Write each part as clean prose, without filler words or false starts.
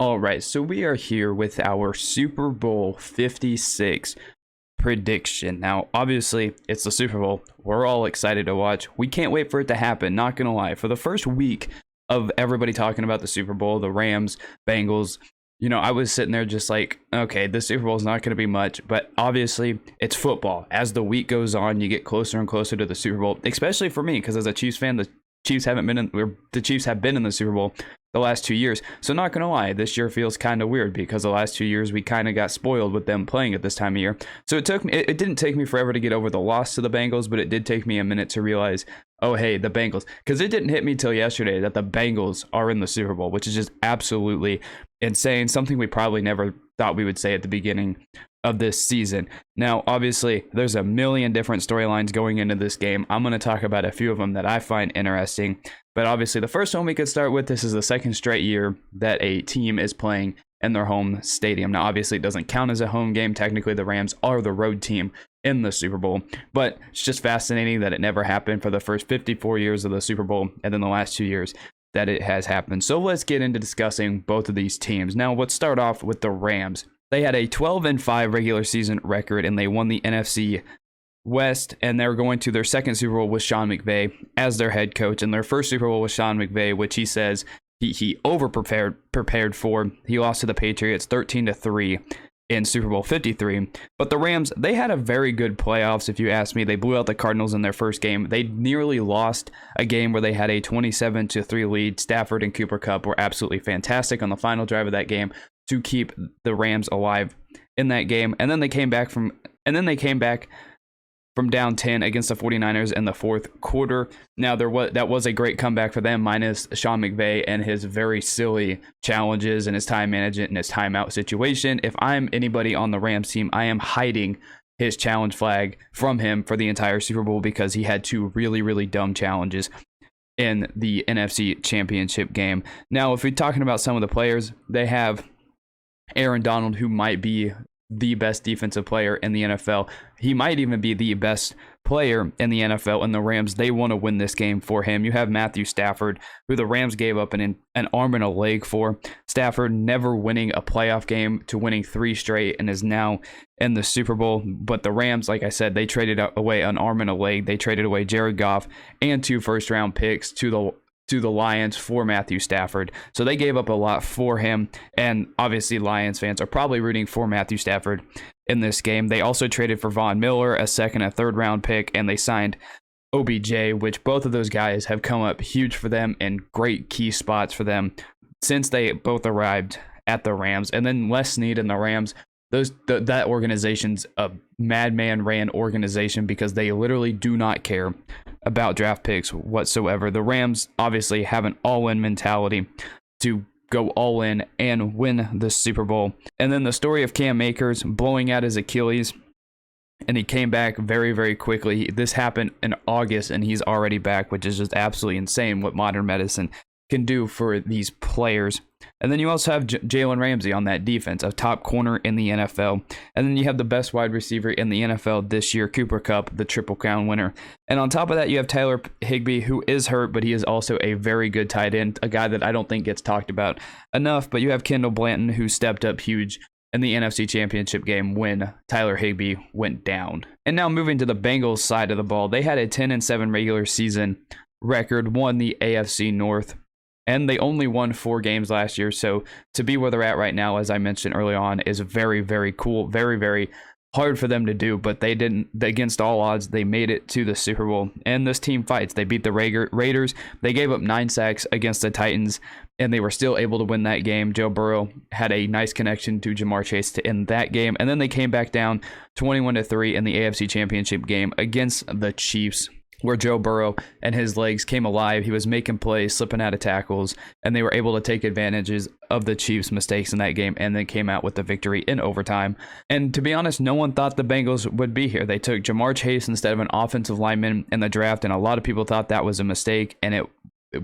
All right, so we are here with our Super Bowl 56 prediction. Now, obviously, it's the Super Bowl. We're all excited to watch. We can't wait for it to happen, not gonna lie. For the first week of everybody talking about the Super Bowl, the Rams, Bengals, I was sitting there just like, okay, the Super Bowl is not going to be much, but obviously it's football. As the week goes on, you get closer and closer to the Super Bowl, especially for me, because as a Chiefs fan, the Chiefs have been in the Super Bowl the last 2 years. So not gonna lie, this year feels kind of weird because the last 2 years we kind of got spoiled with them playing at this time of year. So it didn't take me forever to get over the loss to the Bengals, but it did take me a minute to realize, oh hey, the Bengals, because it didn't hit me till yesterday that the Bengals are in the Super Bowl, which is just absolutely insane. Something we probably never thought we would say at the beginning of this season. Now, obviously, there's a million different storylines going into this game. I'm going to talk about a few of them that I find interesting. But obviously, the first one we could start with, this is the second straight year that a team is playing in their home stadium. Now, obviously, it doesn't count as a home game. Technically, the Rams are the road team in the Super Bowl. But it's just fascinating that it never happened for the first 54 years of the Super Bowl and then the last 2 years that it has happened. So let's get into discussing both of these teams. Now, let's start off with the Rams. They had a 12-5 regular season record, and they won the NFC West, and they're going to their second Super Bowl with Sean McVay as their head coach, and their first Super Bowl with Sean McVay, which he says he prepared for. He lost to the Patriots 13-3 in Super Bowl 53. But the Rams, they had a very good playoffs, if you ask me. They blew out the Cardinals in their first game. They nearly lost a game where they had a 27-3 lead. Stafford and Cooper Kupp were absolutely fantastic on the final drive of that game to keep the Rams alive in that game. And then they came back from down 10 against the 49ers in the fourth quarter. Now that was a great comeback for them, minus Sean McVay and his very silly challenges and his time management and his timeout situation. If I'm anybody on the Rams team, I am hiding his challenge flag from him for the entire Super Bowl because he had two really, really dumb challenges in the NFC Championship game. Now, if we're talking about some of the players, they have Aaron Donald, who might be the best defensive player in the NFL. He might even be the best player in the NFL, and the Rams, they want to win this game for him. You have Matthew Stafford, who the Rams gave up an arm and a leg for. Stafford never winning a playoff game to winning 3 straight and is now in the Super Bowl. But the Rams, like I said, they traded away an arm and a leg. They traded away Jared Goff and 2 first-round picks to the Lions for Matthew Stafford. So they gave up a lot for him, and obviously Lions fans are probably rooting for Matthew Stafford in this game. They also traded for Von Miller, a second and third round pick, and they signed OBJ, which both of those guys have come up huge for them and great key spots for them since they both arrived at the Rams. And then Les Snead and the Rams, that organization's a madman ran organization because they literally do not care about draft picks whatsoever. The Rams obviously have an all-in mentality to go all in and win the Super Bowl. And then the story of Cam Akers blowing out his Achilles, and he came back very, very quickly. This happened in August, and he's already back, which is just absolutely insane what modern medicine can do for these players. And then you also have Jalen Ramsey on that defense, a top corner in the NFL. And then you have the best wide receiver in the NFL this year, Cooper Kupp, the Triple Crown winner. And on top of that, you have Tyler Higbee, who is hurt, but he is also a very good tight end, a guy that I don't think gets talked about enough. But you have Kendall Blanton, who stepped up huge in the NFC Championship game when Tyler Higbee went down. And now moving to the Bengals side of the ball, they had a 10-7 regular season record, won the AFC North. And they only won 4 games last year. So to be where they're at right now, as I mentioned early on, is very, very cool. Very, very hard for them to do. But they didn't, against all odds, they made it to the Super Bowl. And this team fights. They beat the Raiders. They gave up 9 sacks against the Titans, and they were still able to win that game. Joe Burrow had a nice connection to Jamar Chase to end that game. And then they came back down 21-3 in the AFC Championship game against the Chiefs, where Joe Burrow and his legs came alive. He was making plays, slipping out of tackles, and they were able to take advantages of the Chiefs' mistakes in that game and then came out with the victory in overtime. And to be honest, no one thought the Bengals would be here. They took Jamar Chase instead of an offensive lineman in the draft, and a lot of people thought that was a mistake, and it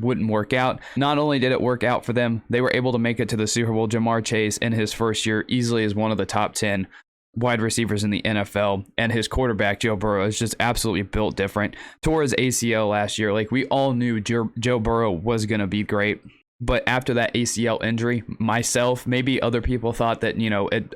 wouldn't work out. Not only did it work out for them, they were able to make it to the Super Bowl. Jamar Chase in his first year easily is one of the top 10 wide receivers in the NFL, and his quarterback, Joe Burrow, is just absolutely built different. Tore his ACL last year. Like, we all knew Joe Burrow was going to be great. But after that ACL injury, myself, maybe other people thought that,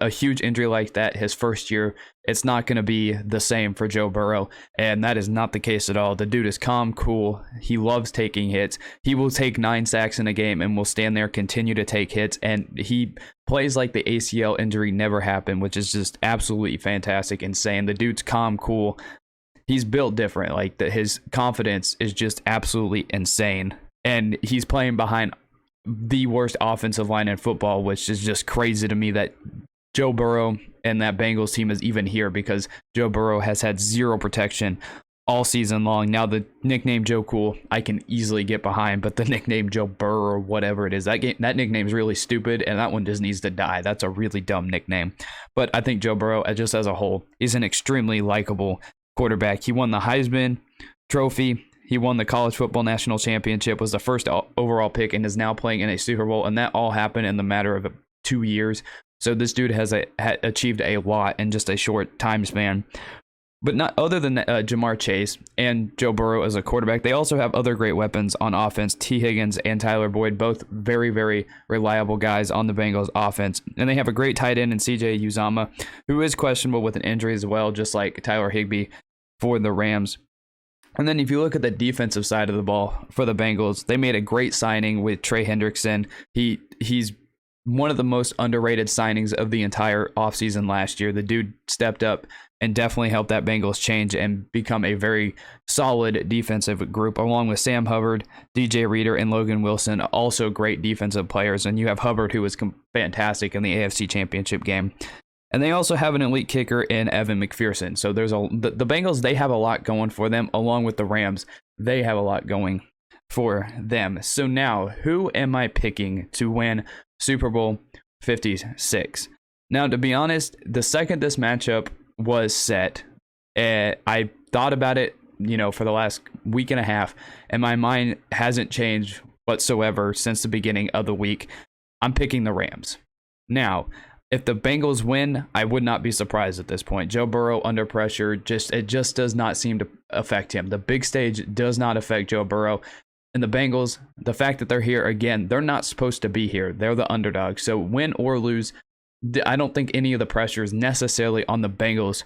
a huge injury like that, his first year, it's not going to be the same for Joe Burrow. And that is not the case at all. The dude is calm, cool. He loves taking hits. He will take 9 sacks in a game and will stand there, continue to take hits. And he plays like the ACL injury never happened, which is just absolutely fantastic, insane. The dude's calm, cool. He's built different. Like his confidence is just absolutely insane. And he's playing behind the worst offensive line in football, which is just crazy to me that Joe Burrow and that Bengals team is even here, because Joe Burrow has had zero protection all season long. Now the nickname Joe Cool I can easily get behind, but the nickname Joe Burrow or whatever it is, that nickname is really stupid, and that one just needs to die. That's a really dumb nickname. But I think Joe Burrow, just as a whole, is an extremely likable quarterback. He won the Heisman Trophy. He won the college football national championship, was the first overall pick, and is now playing in a Super Bowl. And that all happened in the matter of 2 years. So this dude has achieved a lot in just a short time span. But not other than Jamar Chase and Joe Burrow as a quarterback, they also have other great weapons on offense. T. Higgins and Tyler Boyd, both very, very reliable guys on the Bengals offense. And they have a great tight end in CJ Uzomah, who is questionable with an injury as well, just like Tyler Higbee for the Rams. And then if you look at the defensive side of the ball for the Bengals, they made a great signing with Trey Hendrickson. He's one of the most underrated signings of the entire offseason last year. The dude stepped up and definitely helped that Bengals change and become a very solid defensive group, along with Sam Hubbard, DJ Reader, and Logan Wilson, also great defensive players. And you have Hubbard, who was fantastic in the AFC Championship game. And they also have an elite kicker in Evan McPherson. So there's the Bengals, they have a lot going for them, along with the Rams. They have a lot going for them. So now, who am I picking to win Super Bowl 56? Now, to be honest, the second this matchup was set, I thought about it, for the last week and a half, and my mind hasn't changed whatsoever since the beginning of the week. I'm picking the Rams. Now, if the Bengals win, I would not be surprised at this point. Joe Burrow under pressure, it just does not seem to affect him. The big stage does not affect Joe Burrow. And the Bengals, the fact that they're here again, they're not supposed to be here. They're the underdog. So win or lose, I don't think any of the pressure is necessarily on the Bengals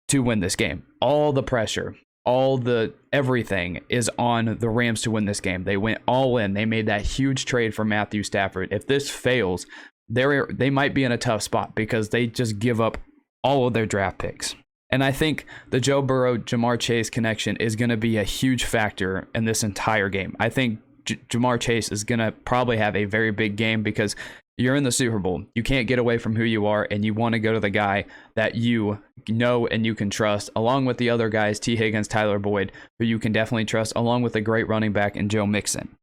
to win this game. All the pressure, everything is on the Rams to win this game. They went all in. They made that huge trade for Matthew Stafford. If this fails, they might be in a tough spot, because they just give up all of their draft picks. And I think the Joe Burrow, Jamar Chase connection is going to be a huge factor in this entire game. I think Jamar Chase is going to probably have a very big game, because you're in the Super Bowl. You can't get away from who you are, and you want to go to the guy that you know and you can trust, along with the other guys, T. Higgins, Tyler Boyd, who you can definitely trust, along with a great running back in Joe Mixon.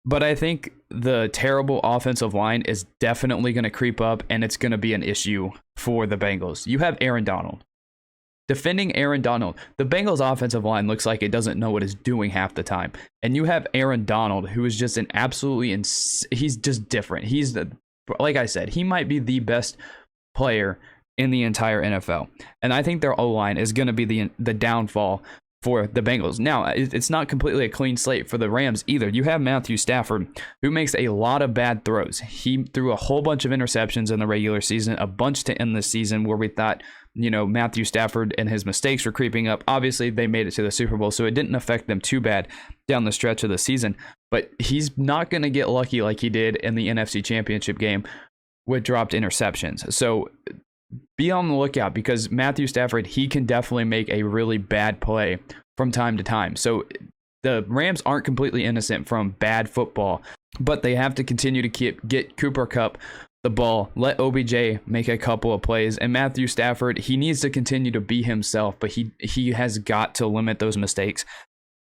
But I think the terrible offensive line is definitely going to creep up, and it's going to be an issue for the Bengals. You have Aaron Donald. Defending Aaron Donald, the Bengals offensive line looks like it doesn't know what it's doing half the time. And you have Aaron Donald, who is just he's just different. Like I said, he might be the best player in the entire NFL. And I think their O-line is going to be the downfall for the Bengals. Now, it's not completely a clean slate for the Rams either. You have Matthew Stafford, who makes a lot of bad throws. He threw a whole bunch of interceptions in the regular season, a bunch to end the season, where we thought, Matthew Stafford and his mistakes were creeping up. Obviously, they made it to the Super Bowl, so it didn't affect them too bad down the stretch of the season. But he's not going to get lucky like he did in the NFC Championship game with dropped interceptions. So be on the lookout, because Matthew Stafford, he can definitely make a really bad play from time to time. So the Rams aren't completely innocent from bad football, but they have to continue to get Cooper Kupp the ball, let OBJ make a couple of plays, and Matthew Stafford, he needs to continue to be himself, but he has got to limit those mistakes.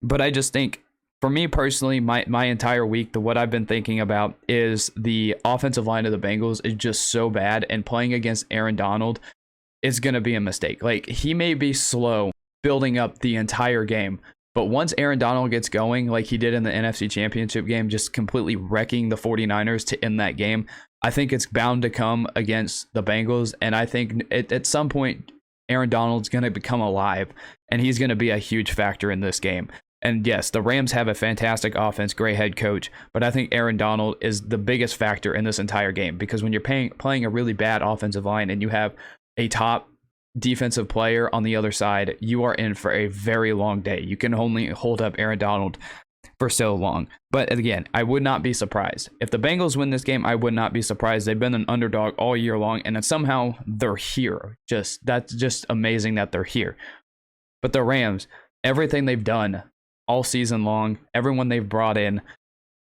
But I just think, for me personally, my entire week, what I've been thinking about is the offensive line of the Bengals is just so bad, and playing against Aaron Donald is going to be a mistake. Like, he may be slow building up the entire game, but once Aaron Donald gets going, like he did in the NFC Championship game, just completely wrecking the 49ers to end that game, I think it's bound to come against the Bengals. And I think at some point, Aaron Donald's going to become alive, and he's going to be a huge factor in this game. And yes, the Rams have a fantastic offense, great head coach, but I think Aaron Donald is the biggest factor in this entire game, because when you're playing a really bad offensive line and you have a top defensive player on the other side, you are in for a very long day. You can only hold up Aaron Donald for so long. But again, I would not be surprised. If the Bengals win this game, I would not be surprised. They've been an underdog all year long, and then somehow they're here. That's just amazing that they're here. But the Rams, everything they've done all season long, everyone they've brought in,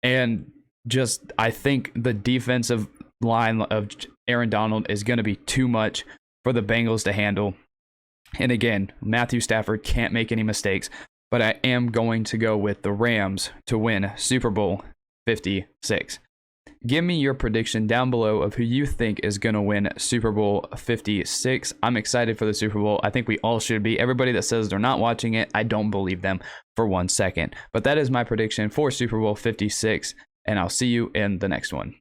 and just I think the defensive line of Aaron Donald is going to be too much for the Bengals to handle. And again, Matthew Stafford can't make any mistakes, but I am going to go with the Rams to win Super Bowl 56. Give me your prediction down below of who you think is going to win Super Bowl 56. I'm excited for the Super Bowl. I think we all should be. Everybody that says they're not watching it, I don't believe them for 1 second. But that is my prediction for Super Bowl 56, and I'll see you in the next one.